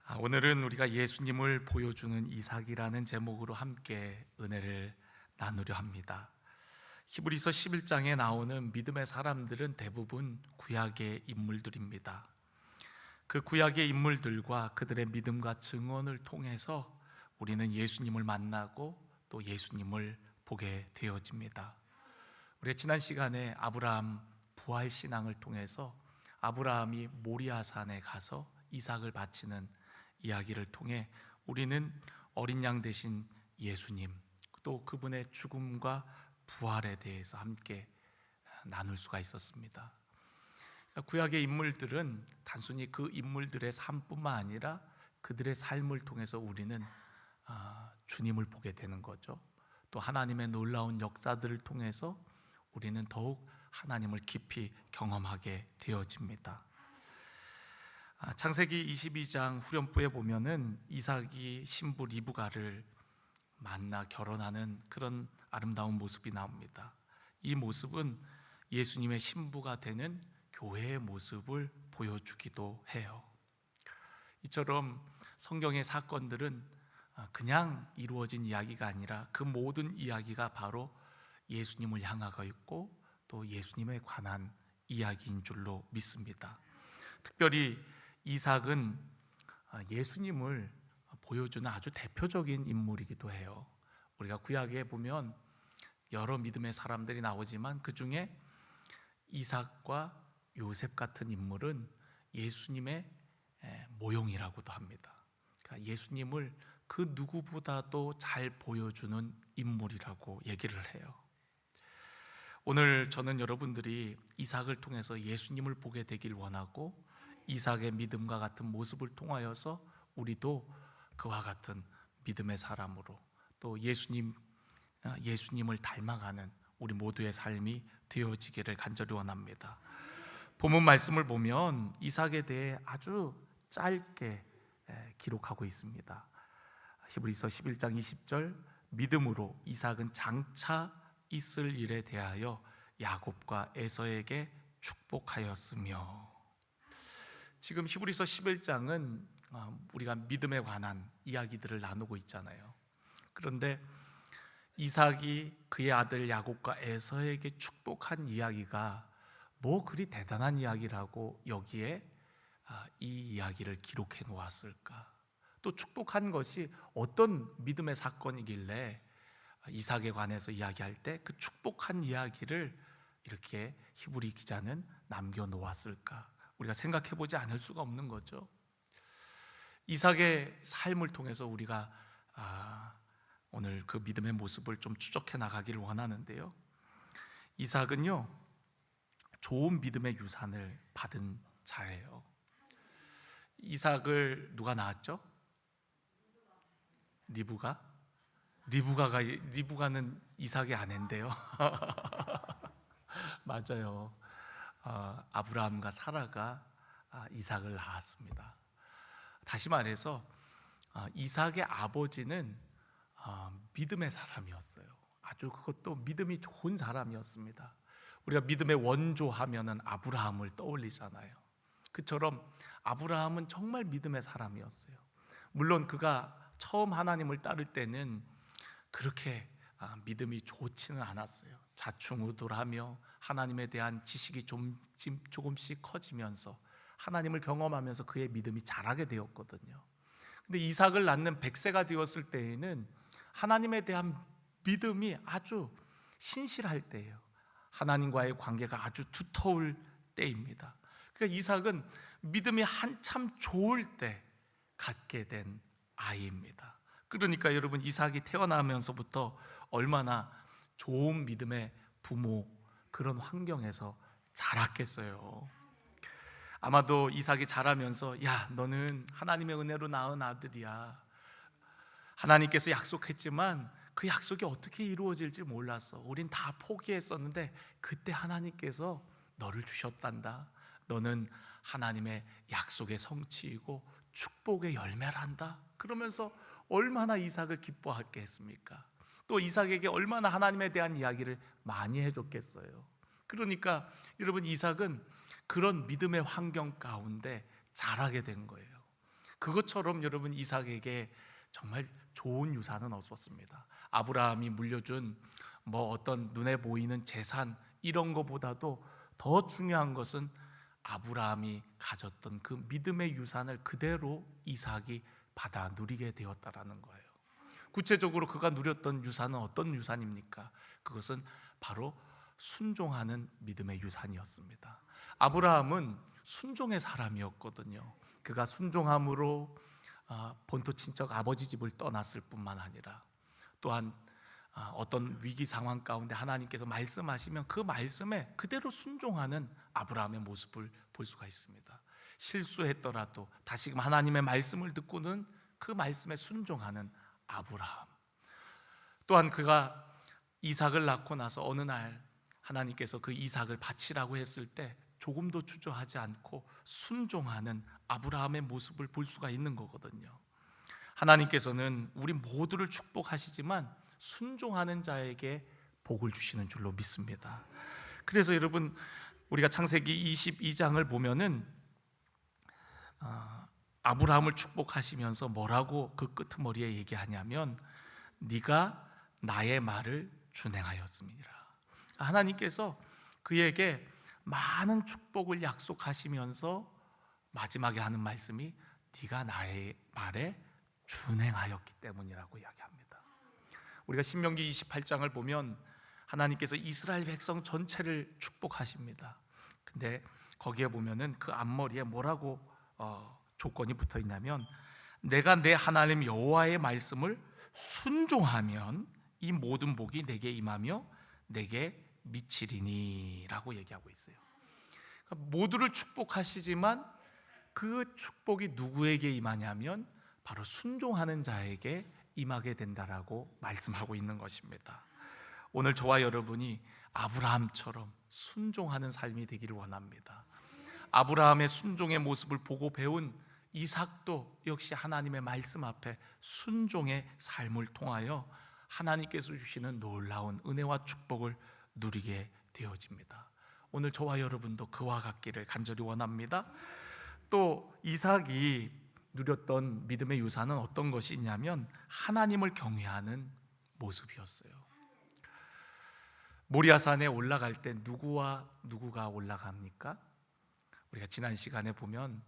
오늘은 우리가 예수님을 보여주는 이삭이라는 제목으로 함께 은혜를 나누려 합니다. 히브리서 11장에 나오는 믿음의 사람들은 대부분 구약의 인물들입니다. 그 구약의 인물들과 그들의 믿음과 증언을 통해서 우리는 예수님을 만나고 또 예수님을 보게 되어집니다. 우리 지난 시간에 아브라함 부활 신앙을 통해서 아브라함이 모리아산에 가서 이삭을 바치는 이야기를 통해 우리는 어린 양 되신 예수님, 또 그분의 죽음과 부활에 대해서 함께 나눌 수가 있었습니다. 구약의 인물들은 단순히 그 인물들의 삶뿐만 아니라 그들의 삶을 통해서 우리는 주님을 보게 되는 거죠. 또 하나님의 놀라운 역사들을 통해서 우리는 더욱 하나님을 깊이 경험하게 되어집니다. 창세기 22장 후렴부에 보면은 이삭이 신부 리브가를 만나 결혼하는 그런 아름다운 모습이 나옵니다. 이 모습은 예수님의 신부가 되는 교회의 모습을 보여주기도 해요. 이처럼 성경의 사건들은 그냥 이루어진 이야기가 아니라 그 모든 이야기가 바로 예수님을 향하고 있고 또 예수님에 관한 이야기인 줄로 믿습니다. 특별히 이삭은 예수님을 보여주는 아주 대표적인 인물이기도 해요. 우리가 구약에 보면 여러 믿음의 사람들이 나오지만 그 중에 이삭과 요셉 같은 인물은 예수님의 모형이라고도 합니다. 그러니까 예수님을 그 누구보다도 잘 보여주는 인물이라고 얘기를 해요. 오늘 저는 여러분들이 이삭을 통해서 예수님을 보게 되길 원하고 이삭의 믿음과 같은 모습을 통하여서 우리도 그와 같은 믿음의 사람으로 또 예수님을 닮아가는 우리 모두의 삶이 되어지기를 간절히 원합니다. 본문 말씀을 보면 이삭에 대해 아주 짧게 기록하고 있습니다. 히브리서 11장 20절, 믿음으로 이삭은 장차 있을 일에 대하여 야곱과 에서에게 축복하였으며. 지금 히브리서 11장은 우리가 믿음에 관한 이야기들을 나누고 있잖아요. 그런데 이삭이 그의 아들 야곱과 에서에게 축복한 이야기가 뭐 그리 대단한 이야기라고 여기에 이 이야기를 기록해 놓았을까? 또 축복한 것이 어떤 믿음의 사건이길래 이삭에 관해서 이야기할 때 그 축복한 이야기를 이렇게 히브리 기자는 남겨 놓았을까? 우리가 생각해 보지 않을 수가 없는 거죠. 이삭의 삶을 통해서 우리가 오늘 그 믿음의 모습을 좀 추적해 나가기를 원하는데요. 이삭은요, 좋은 믿음의 유산을 받은 자예요. 이삭을 누가 낳았죠? 리브가는 이삭의 아내인데요. 맞아요. 아브라함과 사라가 이삭을 낳았습니다. 다시 말해서 이삭의 아버지는 믿음의 사람이었어요. 아주 그것도 믿음이 좋은 사람이었습니다. 우리가 믿음의 원조 하면은 아브라함을 떠올리잖아요. 그처럼 아브라함은 정말 믿음의 사람이었어요. 물론 그가 처음 하나님을 따를 때는 그렇게 믿음이 좋지는 않았어요. 자충우돌하며 하나님에 대한 지식이 조금씩 커지면서 하나님을 경험하면서 그의 믿음이 자라게 되었거든요. 근데 이삭을 낳는 100세가 되었을 때에는 하나님에 대한 믿음이 아주 신실할 때예요. 하나님과의 관계가 아주 두터울 때입니다. 그러니까 이삭은 믿음이 한참 좋을 때 갖게 된 아이입니다. 그러니까 여러분, 이삭이 태어나면서부터 얼마나 좋은 믿음의 부모, 그런 환경에서 자랐겠어요. 아마도 이삭이 자라면서 야, 너는 하나님의 은혜로 낳은 아들이야. 하나님께서 약속했지만 그 약속이 어떻게 이루어질지 몰랐어. 우린 다 포기했었는데 그때 하나님께서 너를 주셨단다. 너는 하나님의 약속의 성취이고 축복의 열매란다. 그러면서 얼마나 이삭을 기뻐했겠습니까? 또 이삭에게 얼마나 하나님에 대한 이야기를 많이 해줬겠어요. 그러니까 여러분, 이삭은 그런 믿음의 환경 가운데 자라게 된 거예요. 그것처럼 여러분 이삭에게 정말 좋은 유산은 없었습니다. 아브라함이 물려준 어떤 눈에 보이는 재산 이런 것보다도 더 중요한 것은 아브라함이 가졌던 그 믿음의 유산을 그대로 이삭이 받아 누리게 되었다라는 거예요. 구체적으로 그가 누렸던 유산은 어떤 유산입니까? 그것은 바로 순종하는 믿음의 유산이었습니다. 아브라함은 순종의 사람이었거든요. 그가 순종함으로 본토 친척 아버지 집을 떠났을 뿐만 아니라 또한 어떤 위기 상황 가운데 하나님께서 말씀하시면 그 말씀에 그대로 순종하는 아브라함의 모습을 볼 수가 있습니다. 실수했더라도 다시금 하나님의 말씀을 듣고는 그 말씀에 순종하는 아브라함. 또한 그가 이삭을 낳고 나서 어느 날 하나님께서 그 이삭을 바치라고 했을 때 조금도 주저하지 않고 순종하는 아브라함의 모습을 볼 수가 있는 거거든요. 하나님께서는 우리 모두를 축복하시지만 순종하는 자에게 복을 주시는 줄로 믿습니다. 그래서 여러분 우리가 창세기 22장을 보면은 아브라함을 축복하시면서 뭐라고 그 끄트머리에 얘기하냐면 네가 나의 말을 준행하였음이니라. 하나님께서 그에게 많은 축복을 약속하시면서 마지막에 하는 말씀이 네가 나의 말에 준행하였기 때문이라고 이야기합니다. 우리가 신명기 28장을 보면 하나님께서 이스라엘 백성 전체를 축복하십니다. 근데 거기에 보면은 그 앞머리에 뭐라고 조건이 붙어 있냐면 내가 내 하나님 여호와의 말씀을 순종하면 이 모든 복이 내게 임하며 내게 미치리니라고 얘기하고 있어요. 그러니까 모두를 축복하시지만 그 축복이 누구에게 임하냐면 바로 순종하는 자에게 임하게 된다라고 말씀하고 있는 것입니다. 오늘 저와 여러분이 아브라함처럼 순종하는 삶이 되기를 원합니다. 아브라함의 순종의 모습을 보고 배운 이삭도 역시 하나님의 말씀 앞에 순종의 삶을 통하여 하나님께서 주시는 놀라운 은혜와 축복을 누리게 되어집니다. 오늘 저와 여러분도 그와 같기를 간절히 원합니다. 또 이삭이 누렸던 믿음의 유산은 어떤 것이 있냐면 하나님을 경외하는 모습이었어요. 모리아산에 올라갈 때 누구와 누구가 올라갑니까? 우리가 지난 시간에 보면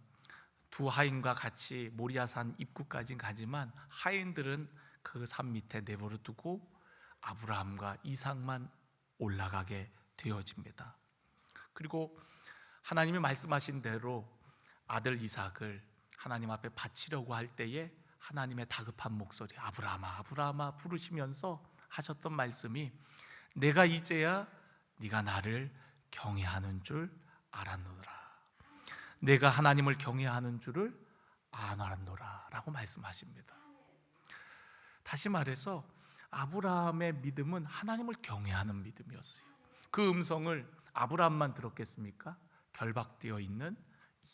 두 하인과 같이 모리아산 입구까지 가지만 하인들은 그 산 밑에 내버려 두고 아브라함과 이삭만 올라가게 되어집니다. 그리고 하나님이 말씀하신 대로 아들 이삭을 하나님 앞에 바치려고 할 때에 하나님의 다급한 목소리 아브라함아 아브라함아 부르시면서 하셨던 말씀이 내가 이제야 네가 나를 경외하는 줄 알았노라. 내가 하나님을 경외하는 줄을 아노라 라고 말씀하십니다. 다시 말해서 아브라함의 믿음은 하나님을 경외하는 믿음이었어요. 그 음성을 아브라함만 들었겠습니까? 결박되어 있는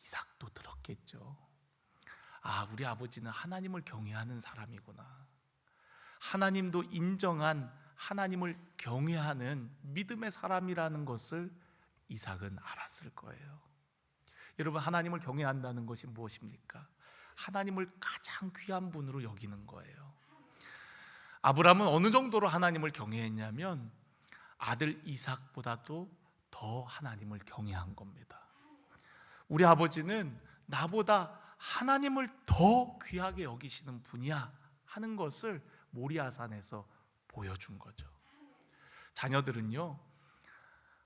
이삭도 들었겠죠. 우리 아버지는 하나님을 경외하는 사람이구나. 하나님도 인정한 하나님을 경외하는 믿음의 사람이라는 것을 이삭은 알았을 거예요. 여러분 하나님을 경외한다는 것이 무엇입니까? 하나님을 가장 귀한 분으로 여기는 거예요. 아브라함은 어느 정도로 하나님을 경외했냐면 아들 이삭보다도 더 하나님을 경외한 겁니다. 우리 아버지는 나보다 하나님을 더 귀하게 여기시는 분이야 하는 것을 모리아산에서 보여준 거죠. 자녀들은요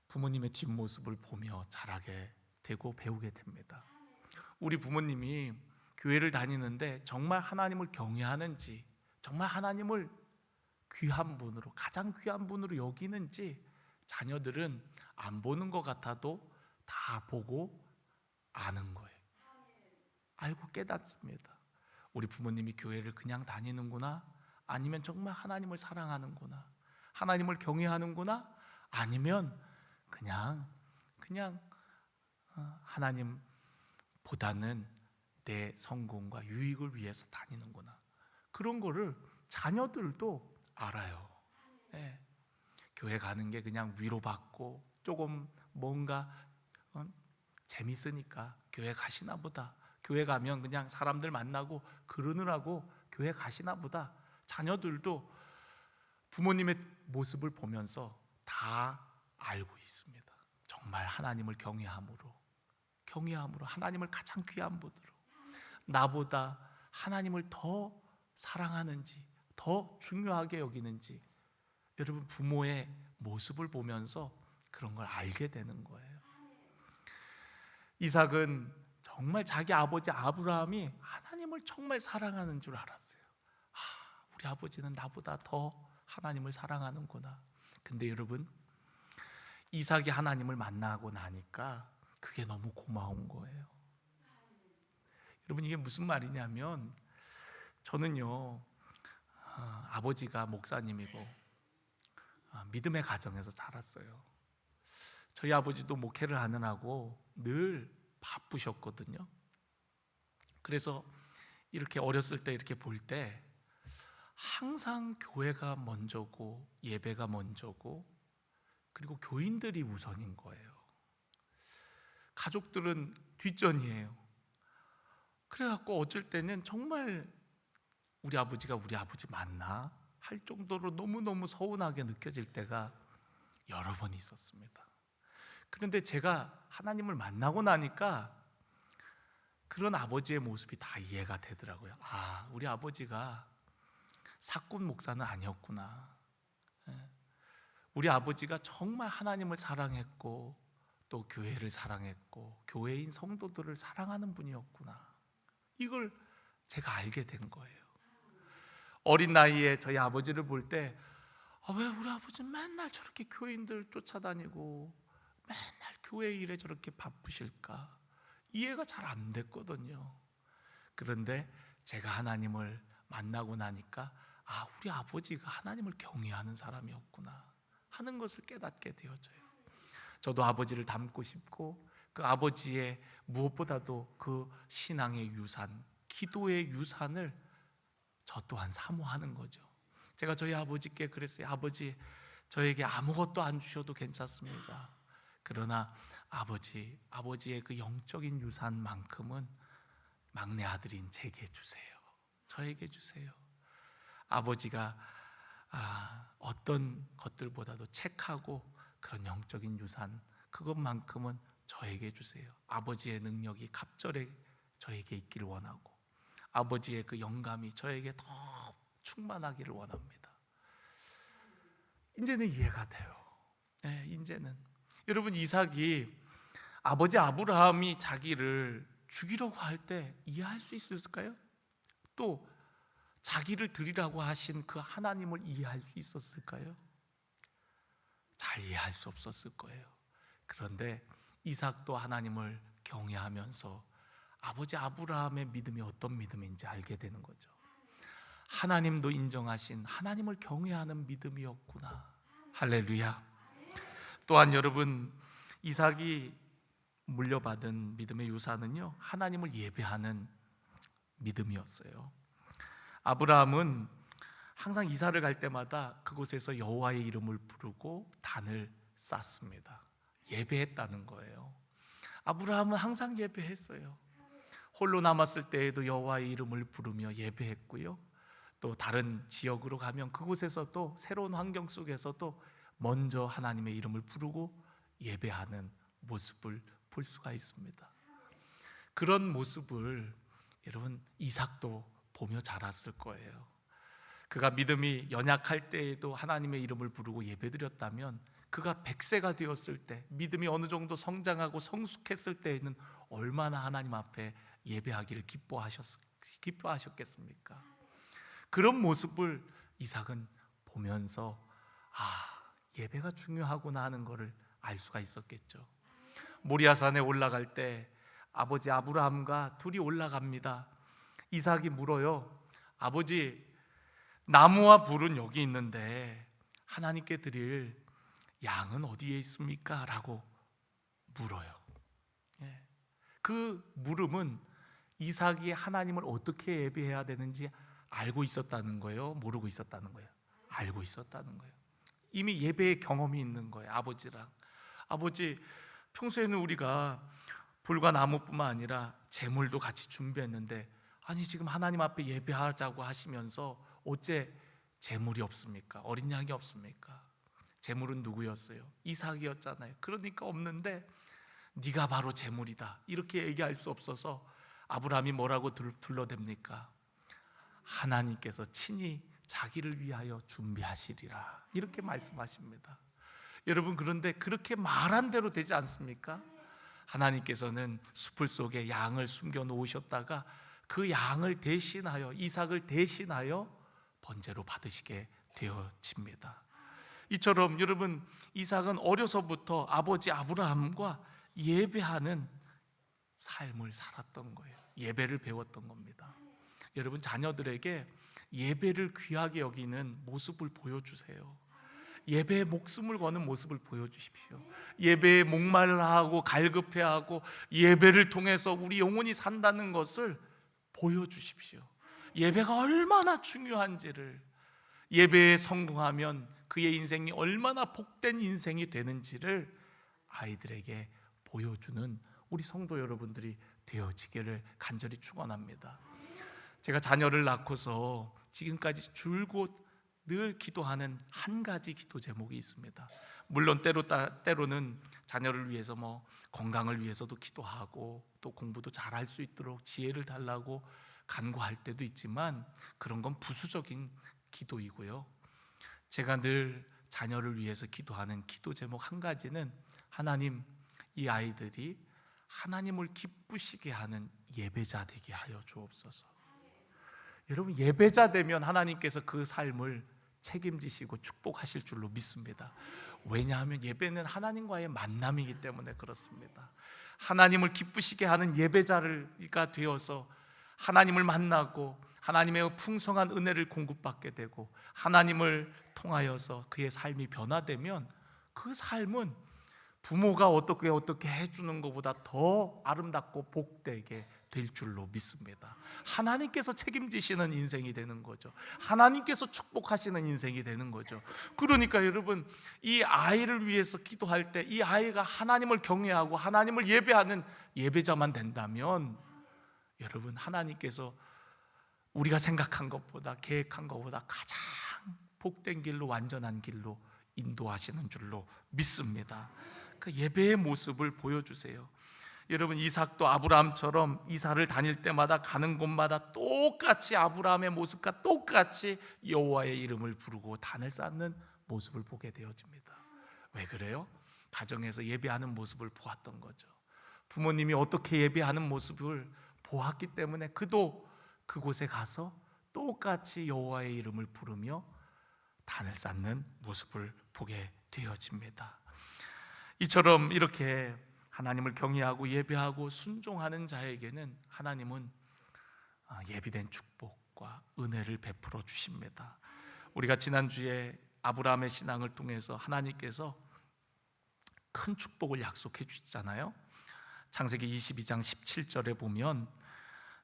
부모님의 뒷모습을 보며 자라게 되고 배우게 됩니다. 우리 부모님이 교회를 다니는데 정말 하나님을 경외하는지, 정말 하나님을 귀한 분으로, 가장 귀한 분으로 여기는지 자녀들은 안 보는 것 같아도 다 보고 아는 거예요. 알고 깨닫습니다. 우리 부모님이 교회를 그냥 다니는구나, 아니면 정말 하나님을 사랑하는구나, 하나님을 경외하는구나, 아니면 그냥 하나님보다는 내 성공과 유익을 위해서 다니는구나. 그런 거를 자녀들도 알아요. 네. 교회 가는 게 그냥 위로받고 조금 뭔가 재밌으니까 교회 가시나 보다, 교회 가면 그냥 사람들 만나고 그러느라고 교회 가시나 보다. 자녀들도 부모님의 모습을 보면서 다 알고 있습니다. 정말 하나님을 경외함으로 하나님을 가장 귀한 분으로 나보다 하나님을 더 사랑하는지, 더 중요하게 여기는지 여러분 부모의 모습을 보면서 그런 걸 알게 되는 거예요. 이삭은 정말 자기 아버지 아브라함이 하나님을 정말 사랑하는 줄 알았어요. 우리 아버지는 나보다 더 하나님을 사랑하는구나. 근데 여러분, 이삭이 하나님을 만나고 나니까 그게 너무 고마운 거예요. 여러분, 이게 무슨 말이냐면 저는요, 아버지가 목사님이고 믿음의 가정에서 자랐어요. 저희 아버지도 목회를 하느라고 늘 바쁘셨거든요. 그래서 이렇게 어렸을 때 이렇게 볼 때 항상 교회가 먼저고 예배가 먼저고 그리고 교인들이 우선인 거예요. 가족들은 뒷전이에요. 그래갖고 어쩔 때는 정말 우리 아버지가 우리 아버지 맞나 할 정도로 너무너무 서운하게 느껴질 때가 여러 번 있었습니다. 그런데 제가 하나님을 만나고 나니까 그런 아버지의 모습이 다 이해가 되더라고요. 우리 아버지가 사꾼 목사는 아니었구나. 우리 아버지가 정말 하나님을 사랑했고 또 교회를 사랑했고 교회인 성도들을 사랑하는 분이었구나. 이걸 제가 알게 된 거예요. 어린 나이에 저희 아버지를 볼 때 왜 우리 아버지는 맨날 저렇게 교인들 쫓아다니고 맨날 교회 일에 저렇게 바쁘실까 이해가 잘 안 됐거든요. 그런데 제가 하나님을 만나고 나니까 우리 아버지가 하나님을 경외하는 사람이었구나 하는 것을 깨닫게 되어져요. 저도 아버지를 닮고 싶고 그 아버지의 무엇보다도 그 신앙의 유산, 기도의 유산을 저 또한 사모하는 거죠. 제가 저희 아버지께 그랬어요. 아버지, 저에게 아무것도 안 주셔도 괜찮습니다. 그러나 아버지의 그 영적인 유산만큼은 막내 아들인 제게 주세요. 저에게 주세요. 아버지가 어떤 것들보다도 책하고 그런 영적인 유산 그것만큼은 저에게 주세요. 아버지의 능력이 갑절에 저에게 있기를 원하고 아버지의 그 영감이 저에게 더 충만하기를 원합니다. 이제는 이해가 돼요. 이제는 여러분, 이삭이 아버지 아브라함이 자기를 죽이려고 할 때 이해할 수 있었을까요? 또 자기를 드리라고 하신 그 하나님을 이해할 수 있었을까요? 잘 이해할 수 없었을 거예요. 그런데 이삭도 하나님을 경외하면서 아버지 아브라함의 믿음이 어떤 믿음인지 알게 되는 거죠. 하나님도 인정하신 하나님을 경외하는 믿음이었구나. 할렐루야. 또한 여러분, 이삭이 물려받은 믿음의 유산은요, 하나님을 예배하는 믿음이었어요. 아브라함은 항상 이사를 갈 때마다 그곳에서 여호와의 이름을 부르고 단을 쌓습니다. 예배했다는 거예요. 아브라함은 항상 예배했어요. 홀로 남았을 때에도 여호와의 이름을 부르며 예배했고요. 또 다른 지역으로 가면 그곳에서도 새로운 환경 속에서도 먼저 하나님의 이름을 부르고 예배하는 모습을 볼 수가 있습니다. 그런 모습을 여러분 이삭도 보며 자랐을 거예요. 그가 믿음이 연약할 때에도 하나님의 이름을 부르고 예배드렸다면 그가 100세가 되었을 때 믿음이 어느 정도 성장하고 성숙했을 때에는 얼마나 하나님 앞에 예배하기를 기뻐하셨겠습니까? 그런 모습을 이삭은 보면서 예배가 중요하구나 하는 것을 알 수가 있었겠죠. 모리아산에 올라갈 때 아버지 아브라함과 둘이 올라갑니다. 이삭이 물어요. 아버지, 나무와 불은 여기 있는데 하나님께 드릴 양은 어디에 있습니까? 라고 물어요. 그 물음은 이삭이 하나님을 어떻게 예배해야 되는지 알고 있었다는 거예요? 모르고 있었다는 거예요? 알고 있었다는 거예요. 이미 예배의 경험이 있는 거예요. 아버지랑. 아버지, 평소에는 우리가 불과 나무뿐만 아니라 제물도 같이 준비했는데, 아니 지금 하나님 앞에 예배하자고 하시면서 어째 제물이 없습니까? 어린 양이 없습니까? 제물은 누구였어요? 이삭이었잖아요. 그러니까 없는데 네가 바로 제물이다 이렇게 얘기할 수 없어서 아브라함이 뭐라고 둘러댑니까? 하나님께서 친히 자기를 위하여 준비하시리라 이렇게 말씀하십니다. 여러분, 그런데 그렇게 말한 대로 되지 않습니까? 하나님께서는 숲을 속에 양을 숨겨 놓으셨다가 그 양을 대신하여, 이삭을 대신하여 번제로 받으시게 되어집니다. 이처럼 여러분, 이삭은 어려서부터 아버지 아브라함과 예배하는 삶을 살았던 거예요. 예배를 배웠던 겁니다. 여러분, 자녀들에게 예배를 귀하게 여기는 모습을 보여주세요. 예배에 목숨을 거는 모습을 보여주십시오. 예배에 목말라하고 갈급해하고 예배를 통해서 우리 영혼이 산다는 것을 보여주십시오. 예배가 얼마나 중요한지를, 예배에 성공하면 그의 인생이 얼마나 복된 인생이 되는지를 아이들에게 보여주는 우리 성도 여러분들이 되어지기를 간절히 축원합니다. 제가 자녀를 낳고서 지금까지 줄곧 늘 기도하는 한 가지 기도 제목이 있습니다. 물론 때로는 자녀를 위해서 건강을 위해서도 기도하고 또 공부도 잘할 수 있도록 지혜를 달라고 간구할 때도 있지만, 그런 건 부수적인 기도이고요. 제가 늘 자녀를 위해서 기도하는 기도 제목 한 가지는, 하나님, 이 아이들이 하나님을 기쁘시게 하는 예배자 되게 하여 주옵소서. 여러분, 예배자 되면 하나님께서 그 삶을 책임지시고 축복하실 줄로 믿습니다. 왜냐하면 예배는 하나님과의 만남이기 때문에 그렇습니다. 하나님을 기쁘시게 하는 예배자가 되어서 하나님을 만나고 하나님의 풍성한 은혜를 공급받게 되고 하나님을 통하여서 그의 삶이 변화되면 그 삶은 부모가 어떻게 해주는 것보다 더 아름답고 복되게 될 줄로 믿습니다. 하나님께서 책임지시는 인생이 되는 거죠. 하나님께서 축복하시는 인생이 되는 거죠. 그러니까 여러분, 이 아이를 위해서 기도할 때 이 아이가 하나님을 경외하고 하나님을 예배하는 예배자만 된다면, 여러분, 하나님께서 우리가 생각한 것보다, 계획한 것보다 가장 복된 길로, 완전한 길로 인도하시는 줄로 믿습니다. 그 예배의 모습을 보여주세요. 여러분, 이삭도 아브라함처럼 이사를 다닐 때마다 가는 곳마다 똑같이 아브라함의 모습과 똑같이 여호와의 이름을 부르고 단을 쌓는 모습을 보게 되어집니다. 왜 그래요? 가정에서 예배하는 모습을 보았던 거죠. 부모님이 어떻게 예배하는 모습을 보았기 때문에 그도 그곳에 가서 똑같이 여호와의 이름을 부르며 단을 쌓는 모습을 보게 되어집니다. 이처럼 이렇게 하나님을 경외하고 예배하고 순종하는 자에게는 하나님은 예비된 축복과 은혜를 베풀어 주십니다. 우리가 지난주에 아브라함의 신앙을 통해서 하나님께서 큰 축복을 약속해 주셨잖아요. 창세기 22장 17절에 보면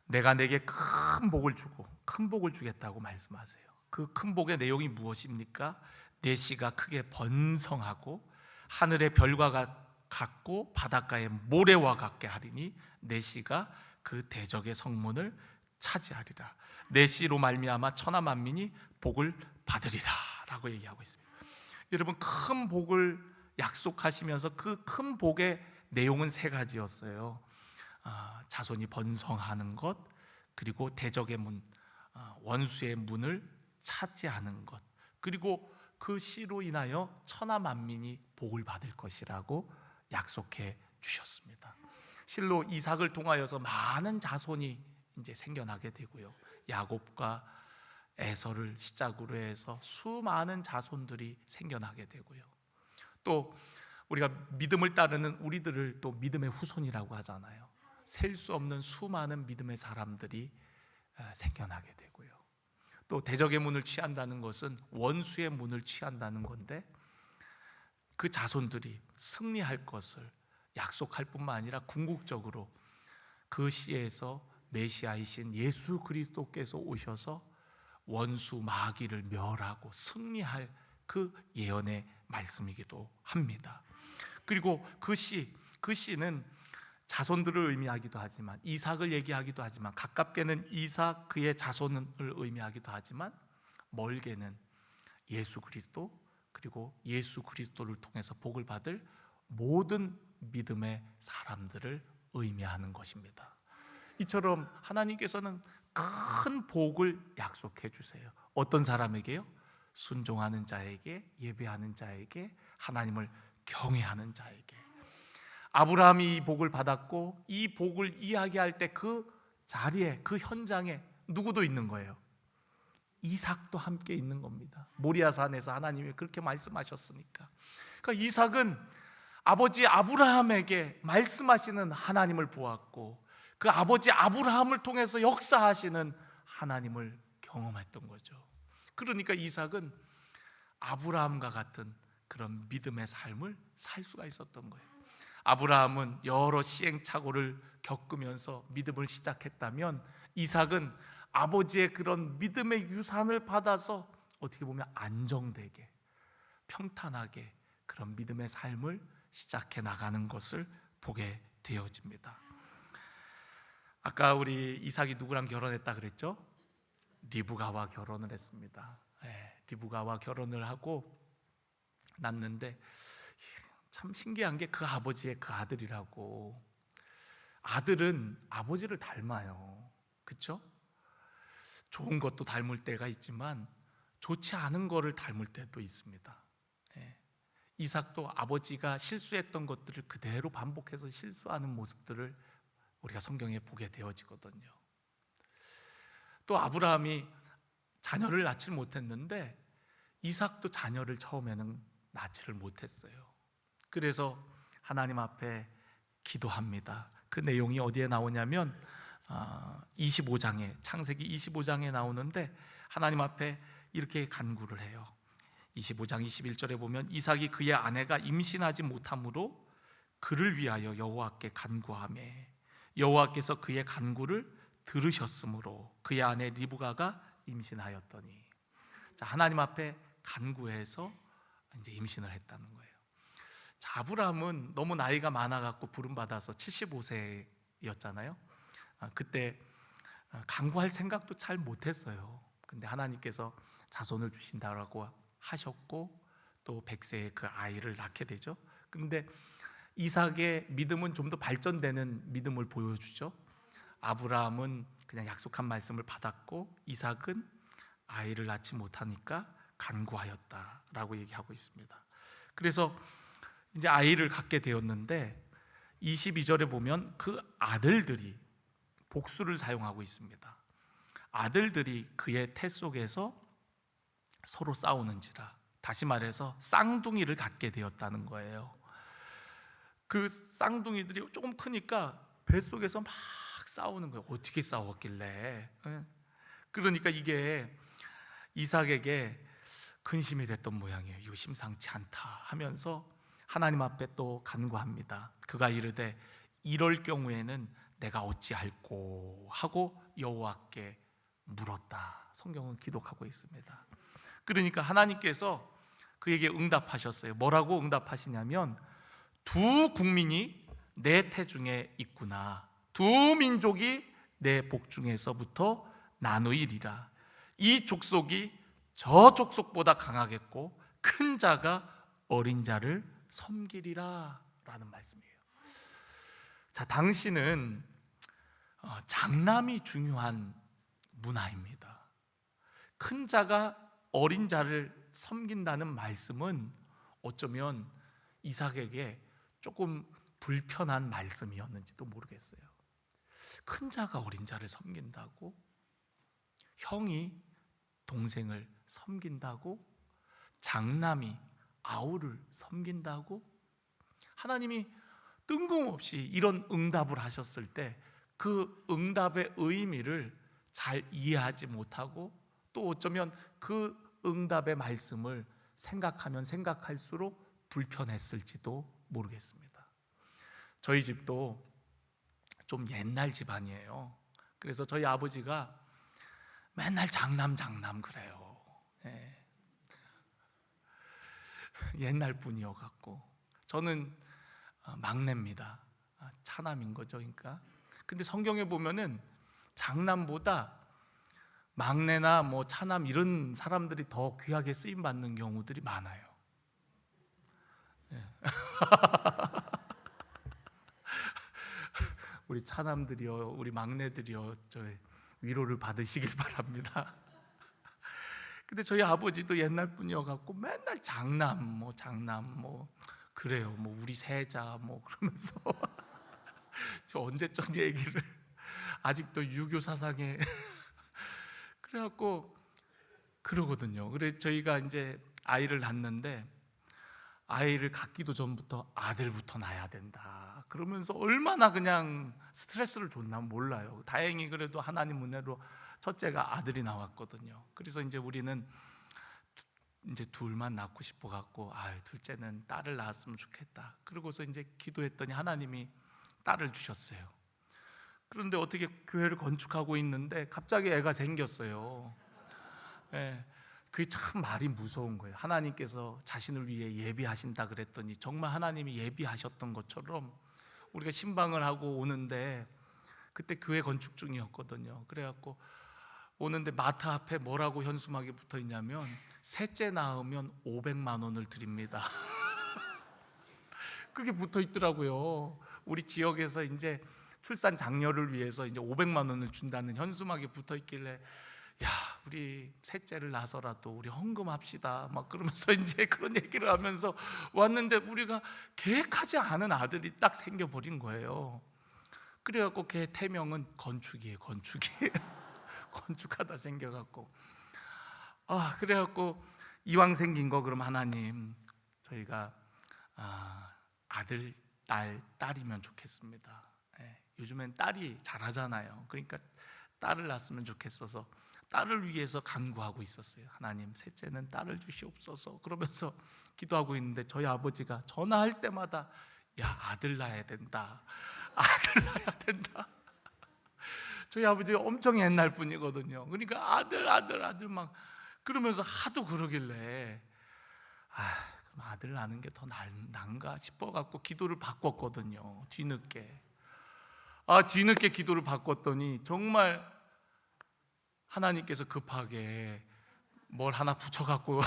내가 내게 큰 복을 주고 큰 복을 주겠다고 말씀하세요. 그 큰 복의 내용이 무엇입니까? 내 씨가 크게 번성하고 하늘의 별과 같고 바닷가의 모래와 같게 하리니 내 씨가 그 대적의 성문을 차지하리라. 내 씨로 말미암아 천하 만민이 복을 받으리라 라고 얘기하고 있습니다. 여러분, 큰 복을 약속하시면서 그 큰 복의 내용은 세 가지였어요. 자손이 번성하는 것, 그리고 대적의 문, 원수의 문을 차지하는 것, 그리고 그 씨로 인하여 천하 만민이 복을 받을 것이라고 약속해 주셨습니다. 실로 이삭을 통하여서 많은 자손이 이제 생겨나게 되고요. 야곱과 에서를 시작으로 해서 수많은 자손들이 생겨나게 되고요. 또 우리가 믿음을 따르는 우리들을 또 믿음의 후손이라고 하잖아요. 셀 수 없는 수많은 믿음의 사람들이 생겨나게 되고요. 또 대적의 문을 취한다는 것은 원수의 문을 취한다는 건데, 그 자손들이 승리할 것을 약속할 뿐만 아니라 궁극적으로 그 시에서 메시아이신 예수 그리스도께서 오셔서 원수 마귀를 멸하고 승리할 그 예언의 말씀이기도 합니다. 그리고 그 씨는 자손들을 의미하기도 하지만, 이삭을 얘기하기도 하지만, 가깝게는 이삭 그의 자손을 의미하기도 하지만, 멀게는 예수 그리스도, 그리고 예수 그리스도를 통해서 복을 받을 모든 믿음의 사람들을 의미하는 것입니다. 이처럼 하나님께서는 큰 복을 약속해 주세요. 어떤 사람에게요? 순종하는 자에게, 예배하는 자에게, 하나님을 경외하는 자에게. 아브라함이 이 복을 받았고, 이 복을 이야기할 때 그 자리에, 그 현장에 누구도 있는 거예요? 이삭도 함께 있는 겁니다. 모리아산에서 하나님이 그렇게 말씀하셨으니까. 그러니까 이삭은 아버지 아브라함에게 말씀하시는 하나님을 보았고, 그 아버지 아브라함을 통해서 역사하시는 하나님을 경험했던 거죠. 그러니까 이삭은 아브라함과 같은 그런 믿음의 삶을 살 수가 있었던 거예요. 아브라함은 여러 시행착오를 겪으면서 믿음을 시작했다면, 이삭은 아버지의 그런 믿음의 유산을 받아서 어떻게 보면 안정되게, 평탄하게 그런 믿음의 삶을 시작해 나가는 것을 보게 되어집니다. 아까 우리 이삭이 누구랑 결혼했다 그랬죠? 리브가와 결혼을 했습니다. 리브가와 결혼을 하고 낳는데 참 신기한 게 그 아버지의 그 아들이라고. 아들은 아버지를 닮아요. 그렇죠? 좋은 것도 닮을 때가 있지만 좋지 않은 거를 닮을 때도 있습니다. 이삭도 아버지가 실수했던 것들을 그대로 반복해서 실수하는 모습들을 우리가 성경에 보게 되어지거든요. 또 아브라함이 자녀를 낳지 못했는데 이삭도 자녀를 처음에는 낳지를 못했어요. 그래서 하나님 앞에 기도합니다. 그 내용이 어디에 나오냐면 25장에, 창세기 25장에 나오는데 하나님 앞에 이렇게 간구를 해요. 25장 21절에 보면 이삭이 그의 아내가 임신하지 못함으로 그를 위하여 여호와께 간구하매 여호와께서 그의 간구를 들으셨으므로 그의 아내 리브가가 임신하였더니. 자, 하나님 앞에 간구해서 이제 임신을 했다는 거예요. 자, 아브라함은 너무 나이가 많아갖고 부름받아서 75세였잖아요. 그때 간구할 생각도 잘 못했어요. 근데 하나님께서 자손을 주신다라고 하셨고 또 100세에 그 아이를 낳게 되죠. 근데 이삭의 믿음은 좀 더 발전되는 믿음을 보여주죠. 아브라함은 그냥 약속한 말씀을 받았고 이삭은 아이를 낳지 못하니까 간구하였다라고 얘기하고 있습니다. 그래서 이제 아이를 갖게 되었는데 22절에 보면 그 아들들이 복수를 사용하고 있습니다. 아들들이 그의 태 속에서 서로 싸우는지라, 다시 말해서 쌍둥이를 갖게 되었다는 거예요. 그 쌍둥이들이 조금 크니까 뱃속에서 막 싸우는 거예요. 어떻게 싸웠길래? 그러니까 이게 이삭에게 근심이 됐던 모양이에요. 이거 심상치 않다 하면서 하나님 앞에 또 간구합니다. 그가 이르되 이럴 경우에는 내가 어찌할꼬 하고 여호와께 물었다. 성경은 기록하고 있습니다. 그러니까 하나님께서 그에게 응답하셨어요. 뭐라고 응답하시냐면 두 국민이 내 태중에 있구나. 두 민족이 내 복중에서부터 나누이리라. 이 족속이 저 족속보다 강하겠고 큰 자가 어린 자를 섬기리라 라는 말씀이에요. 자, 당시는 장남이 중요한 문화입니다. 큰 자가 어린 자를 섬긴다는 말씀은 어쩌면 이삭에게 조금 불편한 말씀이었는지도 모르겠어요. 큰 자가 어린 자를 섬긴다고? 형이 동생을 섬긴다고? 장남이 아우를 섬긴다고? 하나님이 뜬금없이 이런 응답을 하셨을 때 그 응답의 의미를 잘 이해하지 못하고 또 어쩌면 그 응답의 말씀을 생각하면 생각할수록 불편했을지도 모르겠습니다. 저희 집도 좀 옛날 집안이에요. 그래서 저희 아버지가 맨날 장남 그래요. 옛날 분이어갖고 저는 막내입니다. 차남인 거죠. 그러니까 근데 성경에 보면은 장남보다 막내나 뭐 차남 이런 사람들이 더 귀하게 쓰임 받는 경우들이 많아요. 예. 우리 차남들이요, 우리 막내들이요, 저희 위로를 받으시길 바랍니다. 근데 저희 아버지도 옛날 분이어갖고 맨날 장남 뭐 그래요, 뭐 우리 세자 뭐 그러면서 저 언제적 얘기를 아직도 유교 사상에 그래갖고 그러거든요. 그래 저희가 이제 아이를 낳는데 아이를 갖기도 전부터 아들부터 낳아야 된다 그러면서 얼마나 그냥 스트레스를 줬나 몰라요. 다행히 그래도 하나님 은혜로 첫째가 아들이 나왔거든요. 그래서 이제 우리는 이제 둘만 낳고 싶어 갖고 둘째는 딸을 낳았으면 좋겠다. 그러고서 이제 기도했더니 하나님이 딸을 주셨어요. 그런데 어떻게 교회를 건축하고 있는데 갑자기 애가 생겼어요. 예, 그게 참 말이 무서운 거예요. 하나님께서 자신을 위해 예비하신다 그랬더니 정말 하나님이 예비하셨던 것처럼 우리가 신방을 하고 오는데 그때 교회 건축 중이었거든요. 그래갖고 오는데 마트 앞에 뭐라고 현수막이 붙어 있냐면 셋째 낳으면 500만 원을 드립니다. 그게 붙어 있더라고요. 우리 지역에서 이제 출산 장려를 위해서 이제 500만 원을 준다는 현수막이 붙어 있길래 야, 우리 셋째를 낳아서라도 우리 헌금합시다 막 그러면서 이제 그런 얘기를 하면서 왔는데 우리가 계획하지 않은 아들이 딱 생겨버린 거예요. 그래갖고 걔 태명은 건축이에요. 건축하다 생겨갖고 그래갖고 이왕 생긴 거 그럼 하나님 저희가 아들, 딸이면 좋겠습니다. 요즘엔 딸이 잘하잖아요. 그러니까 딸을 낳았으면 좋겠어서 딸을 위해서 간구하고 있었어요. 하나님 셋째는 딸을 주시옵소서 그러면서 기도하고 있는데 저희 아버지가 전화할 때마다 야 아들 낳아야 된다, 아들 낳아야 된다. 저희 아버지가 엄청 옛날 분이거든요. 그러니까 아들 막 그러면서 하도 그러길래 그럼 아들 낳는 게 더 난가 싶어갖고 기도를 바꿨거든요. 뒤늦게 기도를 바꿨더니 정말 하나님께서 급하게 뭘 하나 붙여갖고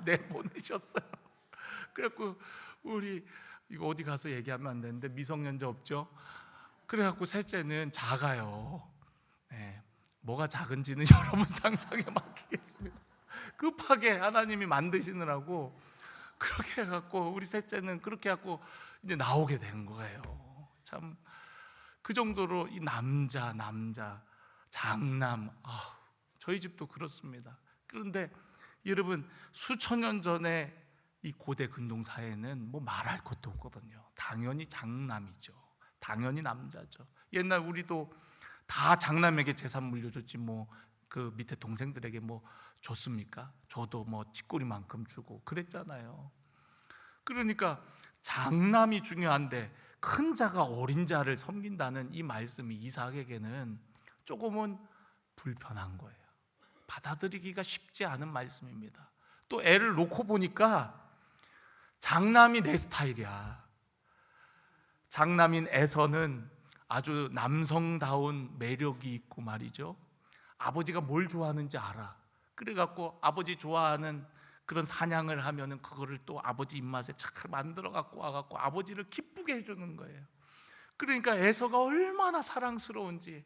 내보내셨어요. 그래갖고 우리 이거 어디 가서 얘기하면 안 되는데 미성년자 없죠? 그래갖고 셋째는 작아요. 뭐가 작은지는 여러분 상상에 맡기겠습니다. 급하게 하나님이 만드시느라고 그렇게 해갖고 우리 셋째는 그렇게 해갖고 이제 나오게 된 거예요. 참 그 정도로 이 남자 장남 저희 집도 그렇습니다. 그런데 여러분 수천 년 전에 이 고대 근동 사회는 뭐 말할 것도 없거든요. 당연히 장남이죠. 당연히 남자죠. 옛날 우리도 다 장남에게 재산 물려줬지 뭐 그 밑에 동생들에게 뭐 줬습니까? 저도 뭐 쥐꼬리만큼 주고 그랬잖아요. 그러니까 장남이 중요한데 큰 자가 어린 자를 섬긴다는 이 말씀이 이삭에게는 조금은 불편한 거예요. 받아들이기가 쉽지 않은 말씀입니다. 또 애를 놓고 보니까 장남이 내 스타일이야. 장남인 에서는 아주 남성다운 매력이 있고 말이죠. 아버지가 뭘 좋아하는지 알아. 그래갖고 아버지 좋아하는 그런 사냥을 하면은 그거를 또 아버지 입맛에 잘 만들어 갖고 와갖고 아버지를 기쁘게 해주는 거예요. 그러니까 에서가 얼마나 사랑스러운지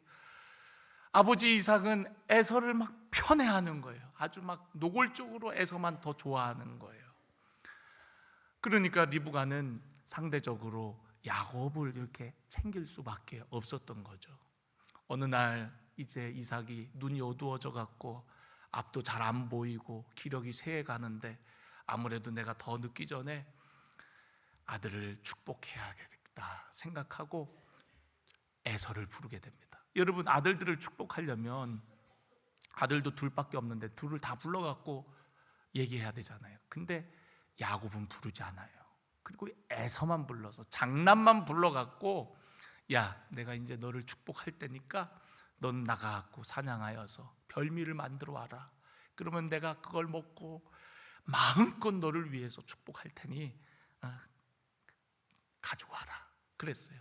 아버지 이삭은 에서를 막 편애하는 거예요. 아주 막 노골적으로 에서만 더 좋아하는 거예요. 그러니까 리브가는 상대적으로 야곱을 이렇게 챙길 수밖에 없었던 거죠. 어느 날 이제 이삭이 눈이 어두워져 갖고 앞도 잘 안 보이고 기력이 쇠해 가는데 아무래도 내가 더 늦기 전에 아들을 축복해야겠다 생각하고 에서를 부르게 됩니다. 여러분 아들들을 축복하려면 아들도 둘밖에 없는데 둘을 다 불러갖고 얘기해야 되잖아요. 근데 야곱은 부르지 않아요. 그리고 에서만 불러서 장남만 불러갖고 야 내가 이제 너를 축복할 때니까 넌 나가갖고 사냥하여서 별미를 만들어 와라. 그러면 내가 그걸 먹고 마음껏 너를 위해서 축복할 테니 가져와라. 그랬어요.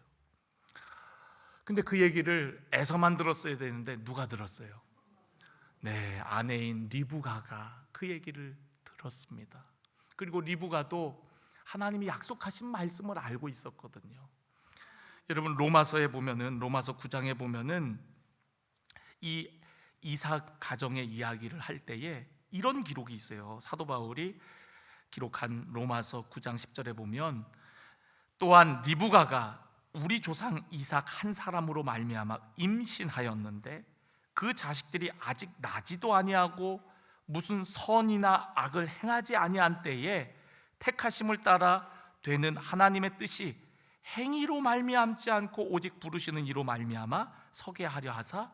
근데 그 얘기를 에서만 들었어야 되는데 누가 들었어요? 네, 아내인 리브가가 그 얘기를 들었습니다. 그리고 리브가도 하나님이 약속하신 말씀을 알고 있었거든요. 여러분, 로마서에 보면은, 로마서 9장에 보면은 이 이삭 가정의 이야기를 할 때에 이런 기록이 있어요. 사도 바울이 기록한 로마서 9장 10절에 보면, 또한 리브가가 우리 조상 이삭 한 사람으로 말미암아 임신하였는데 그 자식들이 아직 나지도 아니하고 무슨 선이나 악을 행하지 아니한 때에 택하심을 따라 되는 하나님의 뜻이 행위로 말미암지 않고 오직 부르시는 이로 말미암아 서게 하려 하사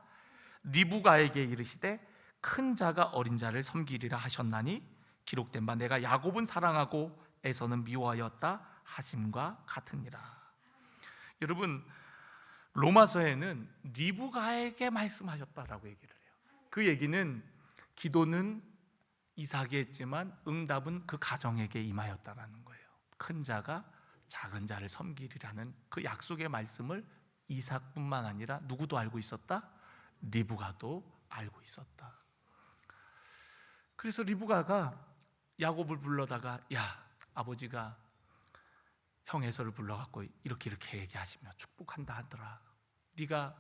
리브가에게 이르시되 큰 자가 어린 자를 섬기리라 하셨나니 기록된 바 내가 야곱은 사랑하고 에서는 미워하였다 하심과 같으니라. 여러분, 로마서에는 리브가에게 말씀하셨다라고 얘기를 해요. 그 얘기는 기도는 이삭이 했지만 응답은 그 가정에게 임하였다라는 거예요. 큰 자가 작은 자를 섬기리라는 그 약속의 말씀을 이삭뿐만 아니라 누구도 알고 있었다? 리브가도 알고 있었다. 그래서 리브가가 야곱을 불러다가, 야, 아버지가 형 에서를 불러갖고 이렇게 얘기하시며 축복한다 하더라. 네가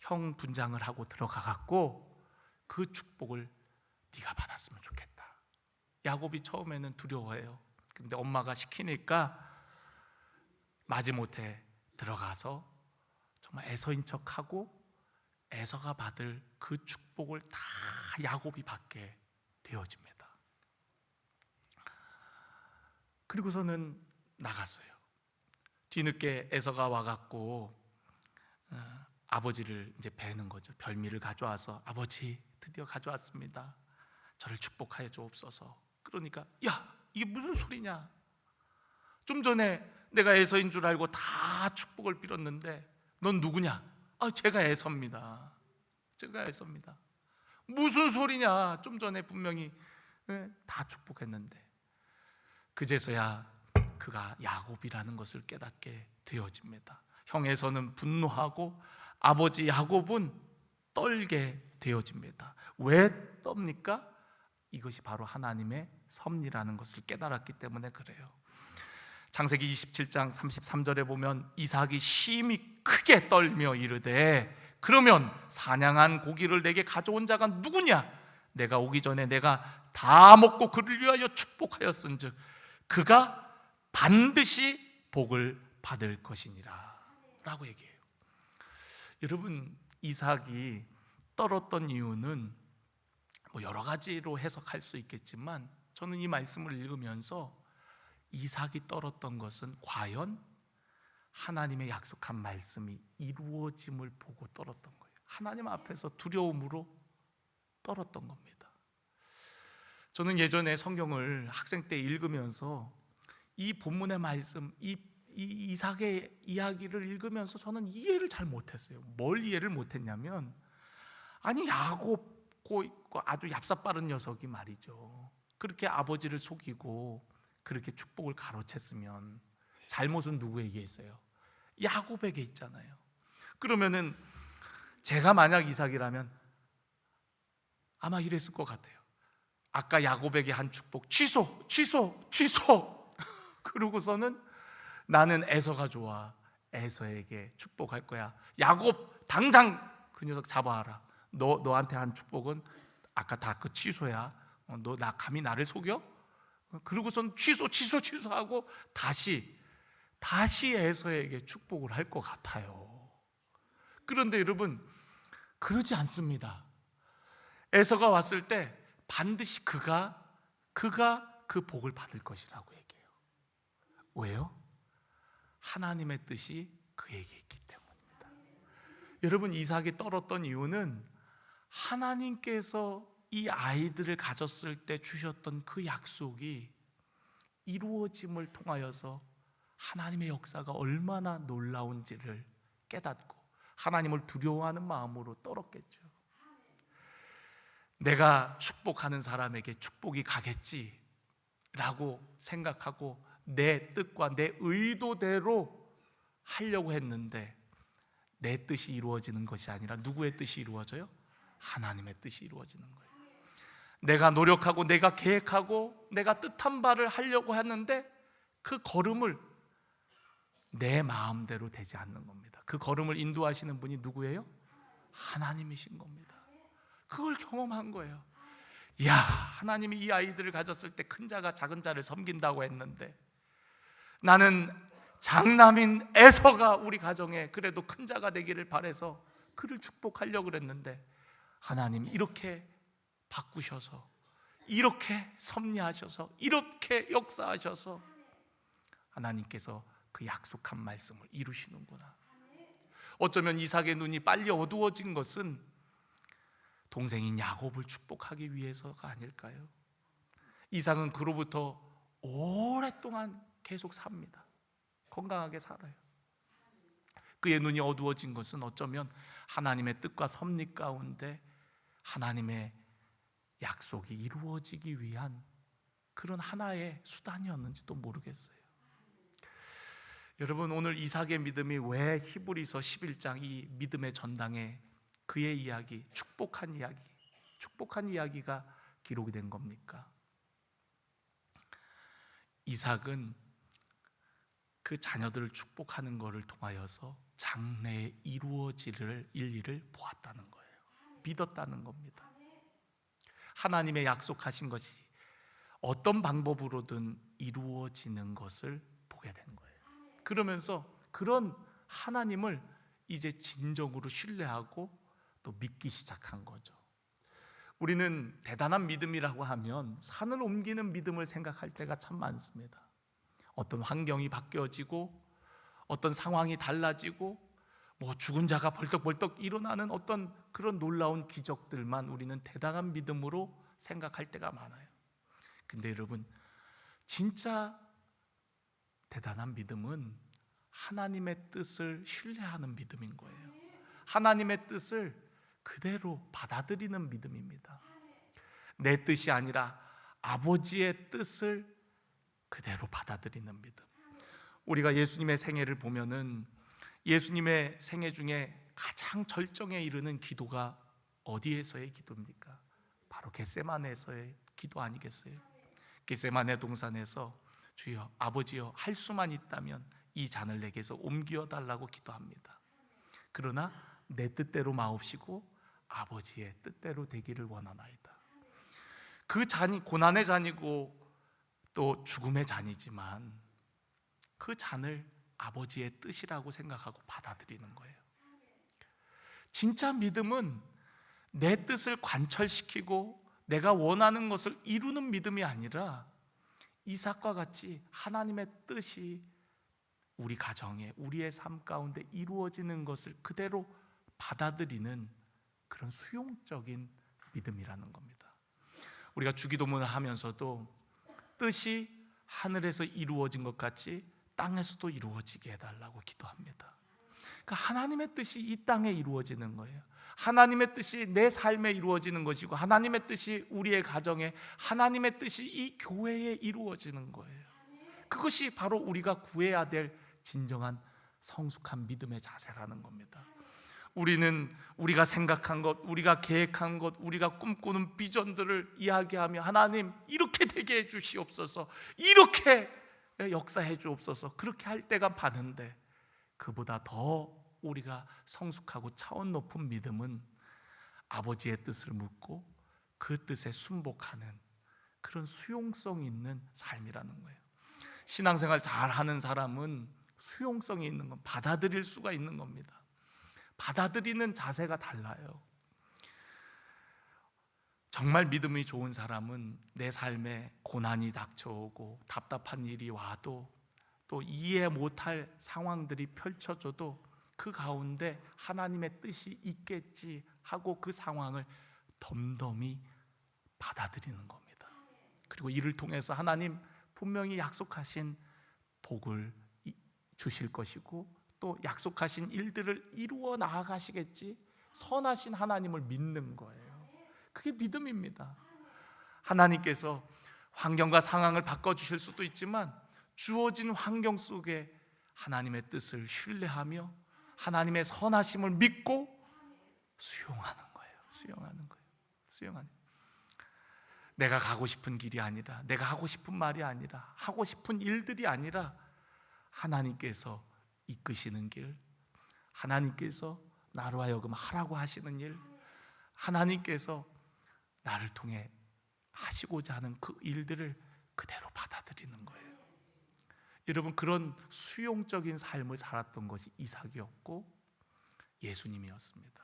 형 분장을 하고 들어가갖고 그 축복을 네가 받았으면 좋겠다. 야곱이 처음에는 두려워해요. 근데 엄마가 시키니까 마지못해 들어가서 정말 에서인 척하고 에서가 받을 그 축복을 다 야곱이 받게 되어집니다. 그리고서는 나갔어요. 뒤늦게 에서가 와갖고 아버지를 이제 뵈는 거죠. 별미를 가져와서, 아버지 드디어 가져왔습니다. 저를 축복하여 주옵소서. 그러니까, 야, 이게 무슨 소리냐? 좀 전에 내가 에서인 줄 알고 다 축복을 빌었는데 넌 누구냐? 제가 에서입니다. 제가 에서입니다. 무슨 소리냐? 좀 전에 분명히 다 축복했는데. 그제서야 그가 야곱이라는 것을 깨닫게 되어집니다. 형 에서는 분노하고 아버지 야곱은 떨게 되어집니다. 왜 떱니까? 이것이 바로 하나님의 섭리라는 것을 깨달았기 때문에 그래요. 창세기 27장 33절에 보면 이삭이 심히 크게 떨며 이르되 그러면 사냥한 고기를 내게 가져온 자가 누구냐? 내가 오기 전에 내가 다 먹고 그를 위하여 축복하였은즉 그가 반드시 복을 받을 것이니라 라고 얘기해요. 여러분, 이삭이 떨었던 이유는 여러 가지로 해석할 수 있겠지만 저는 이 말씀을 읽으면서 이삭이 떨었던 것은 과연 하나님의 약속한 말씀이 이루어짐을 보고 떨었던 거예요. 하나님 앞에서 두려움으로 떨었던 겁니다. 저는 예전에 성경을 학생 때 읽으면서 이 본문의 말씀, 이 이삭의 이야기를 읽으면서 저는 이해를 잘 못했어요. 뭘 이해를 못했냐면, 아니 야곱 아주 얍삽빠른 녀석이 말이죠, 그렇게 아버지를 속이고 그렇게 축복을 가로챘으면 잘못은 누구에게 있어요? 야곱에게 있잖아요. 그러면은 제가 만약 이삭이라면 아마 이랬을 것 같아요. 아까 야곱에게 한 축복 취소. 그러고서는 나는 에서가 좋아, 에서에게 축복할 거야. 야곱 당장 그 녀석 잡아와라. 너한테 한 축복은 아까 다 그 취소야. 너 감히 나를 속여? 그러고선 취소하고 다시 에서에게 축복을 할 것 같아요. 그런데 여러분, 그러지 않습니다. 에서가 왔을 때 반드시 그가 그 복을 받을 것이라고 얘기해요. 왜요? 하나님의 뜻이 그에게 있기 때문입니다. 여러분, 이삭이 떨었던 이유는 하나님께서 이 아이들을 가졌을 때 주셨던 그 약속이 이루어짐을 통하여서 하나님의 역사가 얼마나 놀라운지를 깨닫고 하나님을 두려워하는 마음으로 떨었겠죠. 내가 축복하는 사람에게 축복이 가겠지라고 생각하고 내 뜻과 내 의도대로 하려고 했는데 내 뜻이 이루어지는 것이 아니라 누구의 뜻이 이루어져요? 하나님의 뜻이 이루어지는 거예요. 내가 노력하고 내가 계획하고 내가 뜻한 바를 하려고 하는데 그 걸음을 내 마음대로 되지 않는 겁니다. 그 걸음을 인도하시는 분이 누구예요? 하나님이신 겁니다. 그걸 경험한 거예요. 야, 하나님이 이 아이들을 가졌을 때 큰 자가 작은 자를 섬긴다고 했는데 나는 장남인 에서가 우리 가정에 그래도 큰 자가 되기를 바라서 그를 축복하려고 그랬는데 하나님이 이렇게 바꾸셔서 이렇게 섭리하셔서 이렇게 역사하셔서 하나님께서 그 약속한 말씀을 이루시는구나. 어쩌면 이삭의 눈이 빨리 어두워진 것은 동생인 야곱을 축복하기 위해서가 아닐까요? 이삭은 그로부터 오랫동안 계속 삽니다. 건강하게 살아요. 그의 눈이 어두워진 것은 어쩌면 하나님의 뜻과 섭리 가운데 하나님의 약속이 이루어지기 위한 그런 하나의 수단이었는지도 모르겠어요. 여러분, 오늘 이삭의 믿음이 왜 히브리서 11장 이 믿음의 전당에 그의 이야기, 축복한 이야기가 기록이 된 겁니까? 이삭은 그 자녀들을 축복하는 것을 통하여서 장래에 이루어질 일을 보았다는 거예요. 믿었다는 겁니다. 하나님의 약속하신 것이 어떤 방법으로든 이루어지는 것을 보게 된 거예요. 그러면서 그런 하나님을 이제 진정으로 신뢰하고 또 믿기 시작한 거죠. 우리는 대단한 믿음이라고 하면 산을 옮기는 믿음을 생각할 때가 참 많습니다. 어떤 환경이 바뀌어지고 어떤 상황이 달라지고 죽은 자가 벌떡벌떡 일어나는 어떤 그런 놀라운 기적들만 우리는 대단한 믿음으로 생각할 때가 많아요. 근데 여러분, 진짜 대단한 믿음은 하나님의 뜻을 신뢰하는 믿음인 거예요. 하나님의 뜻을 그대로 받아들이는 믿음입니다. 내 뜻이 아니라 아버지의 뜻을 그대로 받아들이는 믿음. 우리가 예수님의 생애를 보면은 예수님의 생애 중에 가장 절정에 이르는 기도가 어디에서의 기도입니까? 바로 겟세마네에서의 기도 아니겠어요? 겟세마네 동산에서 주여, 아버지여, 할 수만 있다면 이 잔을 내게서 옮겨 달라고 기도합니다. 그러나 내 뜻대로 마옵시고 아버지의 뜻대로 되기를 원하나이다. 그 잔이 고난의 잔이고 또 죽음의 잔이지만 그 잔을 아버지의 뜻이라고 생각하고 받아들이는 거예요. 진짜 믿음은 내 뜻을 관철시키고 내가 원하는 것을 이루는 믿음이 아니라 이삭과 같이 하나님의 뜻이 우리 가정에, 우리의 삶 가운데 이루어지는 것을 그대로 받아들이는 그런 수용적인 믿음이라는 겁니다. 우리가 주기도문을 하면서도 뜻이 하늘에서 이루어진 것 같이 땅에서도 이루어지게 해달라고 기도합니다. 그러니까 하나님의 뜻이 이 땅에 이루어지는 거예요. 하나님의 뜻이 내 삶에 이루어지는 것이고 하나님의 뜻이 우리의 가정에, 하나님의 뜻이 이 교회에 이루어지는 거예요. 그것이 바로 우리가 구해야 될 진정한 성숙한 믿음의 자세라는 겁니다. 우리는 우리가 생각한 것, 우리가 계획한 것, 우리가 꿈꾸는 비전들을 이야기하며 하나님 이렇게 되게 해 주시옵소서, 이렇게 역사해 주옵소서, 그렇게 할 때가 많은데 그보다 더 우리가 성숙하고 차원 높은 믿음은 아버지의 뜻을 묻고 그 뜻에 순복하는 그런 수용성 있는 삶이라는 거예요. 신앙생활 잘하는 사람은 수용성이 있는 건 받아들일 수가 있는 겁니다. 받아들이는 자세가 달라요. 정말 믿음이 좋은 사람은 내 삶에 고난이 닥쳐오고 답답한 일이 와도 또 이해 못할 상황들이 펼쳐져도 그 가운데 하나님의 뜻이 있겠지 하고 그 상황을 덤덤히 받아들이는 겁니다. 그리고 이를 통해서 하나님 분명히 약속하신 복을 주실 것이고 또 약속하신 일들을 이루어 나아가시겠지, 선하신 하나님을 믿는 거예요. 그게 믿음입니다. 하나님께서 환경과 상황을 바꿔주실 수도 있지만 주어진 환경 속에 하나님의 뜻을 신뢰하며 하나님의 선하심을 믿고 수용하는 거예요. 수용하는 거예요. 수용하는 거예요. 내가 가고 싶은 길이 아니라, 내가 하고 싶은 말이 아니라, 하고 싶은 일들이 아니라 하나님께서 이끄시는 길, 하나님께서 나로 하여금 하라고 하시는 일, 하나님께서 나를 통해 하시고자 하는 그 일들을 그대로 받아들이는 거예요. 여러분, 그런 수용적인 삶을 살았던 것이 이삭이었고 예수님이었습니다.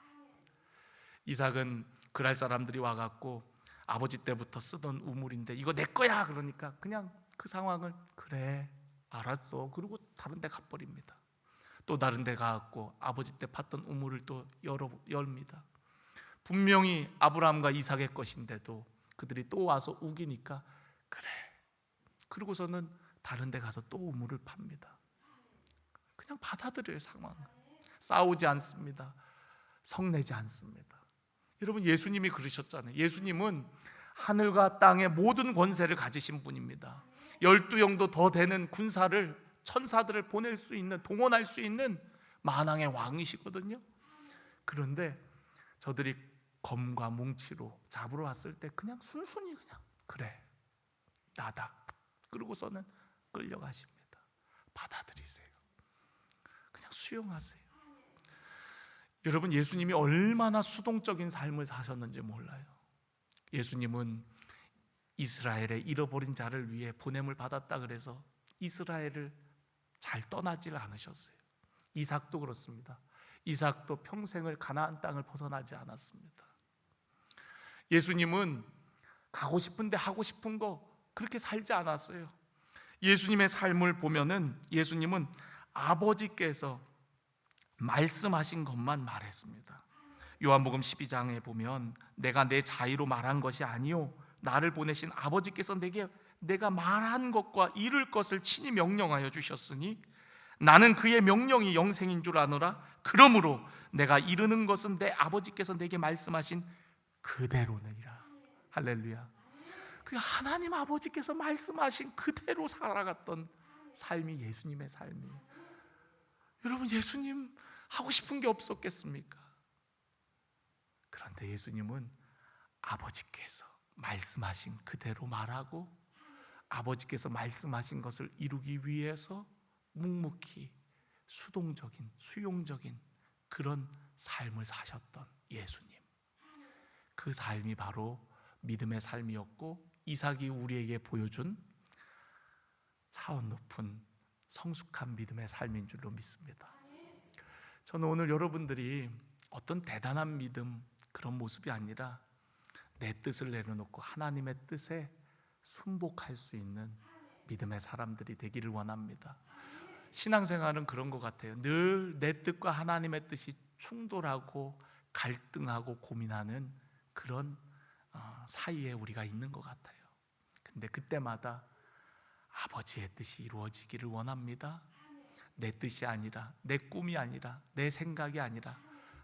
이삭은 그랄 사람들이 와갖고 아버지 때부터 쓰던 우물인데 이거 내 거야 그러니까 그냥 그 상황을 그래 알았어 그리고 다른 데 가버립니다. 또 다른 데 가갖고 아버지 때 팠던 우물을 또 열입니다. 분명히 아브라함과 이삭의 것인데도 그들이 또 와서 우기니까 그래, 그러고서는 다른 데 가서 또 우물을 팝니다. 그냥 받아들여요. 상황을. 싸우지 않습니다. 성내지 않습니다. 여러분, 예수님이 그러셨잖아요. 예수님은 하늘과 땅의 모든 권세를 가지신 분입니다. 12영도 더 되는 군사를, 천사들을 보낼 수 있는, 동원할 수 있는 만왕의 왕이시거든요. 그런데 저들이 검과 뭉치로 잡으러 왔을 때 그냥 순순히 그냥 그래 나다 그러고서는 끌려가십니다. 받아들이세요. 그냥 수용하세요. 여러분, 예수님이 얼마나 수동적인 삶을 사셨는지 몰라요. 예수님은 이스라엘의 잃어버린 자를 위해 보냄을 받았다 그래서 이스라엘을 잘 떠나질 않으셨어요. 이삭도 그렇습니다. 이삭도 평생을 가나안 땅을 벗어나지 않았습니다. 예수님은 가고 싶은데 하고 싶은 거 그렇게 살지 않았어요. 예수님의 삶을 보면은 예수님은 아버지께서 말씀하신 것만 말했습니다. 요한복음 12장에 보면 내가 내 자의로 말한 것이 아니요 나를 보내신 아버지께서 내가 말한 것과 이룰 것을 친히 명령하여 주셨으니 나는 그의 명령이 영생인 줄 아노라. 그러므로 내가 이르는 것은 내 아버지께서 내게 말씀하신 그대로느니라. 할렐루야. 그 하나님 아버지께서 말씀하신 그대로 살아갔던 삶이 예수님의 삶이에요. 여러분, 예수님 하고 싶은 게 없었겠습니까? 그런데 예수님은 아버지께서 말씀하신 그대로 말하고 아버지께서 말씀하신 것을 이루기 위해서 묵묵히 수동적인, 수용적인 그런 삶을 사셨던 예수님. 그 삶이 바로 믿음의 삶이었고 이삭이 우리에게 보여준 차원 높은 성숙한 믿음의 삶인 줄로 믿습니다. 저는 오늘 여러분들이 어떤 대단한 믿음 그런 모습이 아니라 내 뜻을 내려놓고 하나님의 뜻에 순복할 수 있는 믿음의 사람들이 되기를 원합니다. 신앙생활은 그런 것 같아요. 늘 내 뜻과 하나님의 뜻이 충돌하고 갈등하고 고민하는 그런 사이에 우리가 있는 것 같아요. 근데 그때마다 아버지의 뜻이 이루어지기를 원합니다. 내 뜻이 아니라, 내 꿈이 아니라, 내 생각이 아니라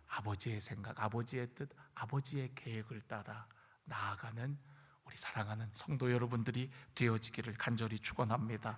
아버지의 생각, 아버지의 뜻, 아버지의 계획을 따라 나아가는 우리 사랑하는 성도 여러분들이 되어지기를 간절히 축원합니다.